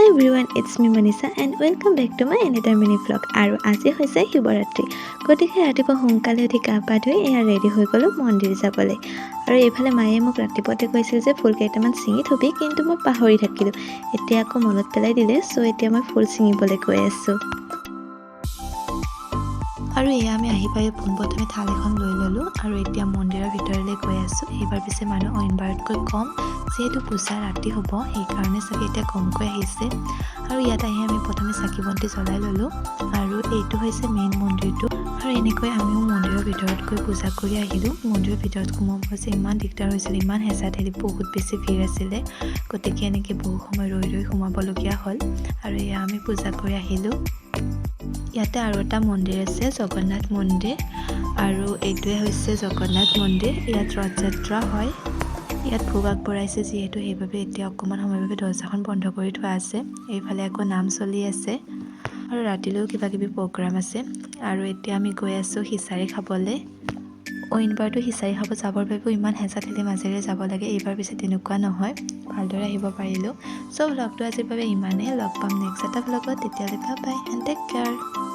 Hi everyone, it's me Manisha and welcome back to my another mini vlog. আৰু আজি হৈছে শিৱৰাত্ৰি। গতিকে ৰাতিপুৱা সোনকালে উঠি গা পা ধুই এয়া ৰেডি হৈ গ'লো মন্দিৰ যাবলৈ। আৰু এইফালে মায়ে মোক ৰাতিপুৱাতে কৈছিল যে ফুল কেইটামান ছিঙি থবি, কিন্তু মই পাহৰি থাকিলোঁ। এতিয়া আকৌ মনত পেলাই দিলে, চ' এতিয়া মই ফুল ছিঙিবলৈ গৈ আছোঁ। আৰু এয়া আমি আহি পাই পোনপ্ৰথমে থাল এখন লৈ ল'লোঁ আৰু এতিয়া মন্দিৰৰ ভিতৰলৈ গৈ আছোঁ। এইবাৰ পিছে মানুহ অইনবাৰতকৈ কম, যিহেতু পূজা ৰাতি হ'ব সেইকাৰণে চাগে এতিয়া কমকৈ আহিছে। আৰু ইয়াত আহি আমি প্ৰথমে চাকি বন্তি জ্বলাই ল'লোঁ আৰু এইটো হৈছে মেইন মন্দিৰটো। আৰু এনেকৈ আমিও মন্দিৰৰ ভিতৰত গৈ পূজা কৰি আহিলোঁ। মন্দিৰৰ ভিতৰত সোমাব যে ইমান দিগদাৰ হৈছিল, ইমান হেঁচা ঠেলি, বহুত বেছি ভিৰ আছিলে। গতিকে এনেকৈ বহু সময় ৰৈ সোমাবলগীয়া হ'ল আৰু এয়া আমি পূজা কৰি আহিলোঁ। ইয়াতে আৰু এটা মন্দিৰ আছে, জগন্নাথ মন্দিৰ, আৰু এইটোৱে হৈছে জগন্নাথ মন্দিৰ। ইয়াত ৰথযাত্ৰা হয়। ইয়াত ভোগ আগবঢ়াইছে যিহেতু, সেইবাবে এতিয়া অকণমান সময়ৰ বাবে দৰ্জাখন বন্ধ কৰি থোৱা আছে। এইফালে আকৌ নাম চলি আছে আৰু ৰাতিলৈও কিবা কিবি প্ৰগ্ৰাম আছে। আৰু এতিয়া আমি গৈ আছোঁ খিচাৰি খাবলৈ। অইনবাৰতো খিচাৰি খাব যাবৰ বাবেও ইমান হেঁচা ঠেলি মাজেৰে যাব লাগে, এইবাৰ পিছে তেনেকুৱা নহয়, ভালদৰে আহিব পাৰিলোঁ। চ' ভ্লগটো আজিৰ বাবে ইমানেই। লগ পাম নেক্সট এটা ভ্লগত, তেতিয়ালৈকে বাই এণ্ড টেক কেয়াৰ।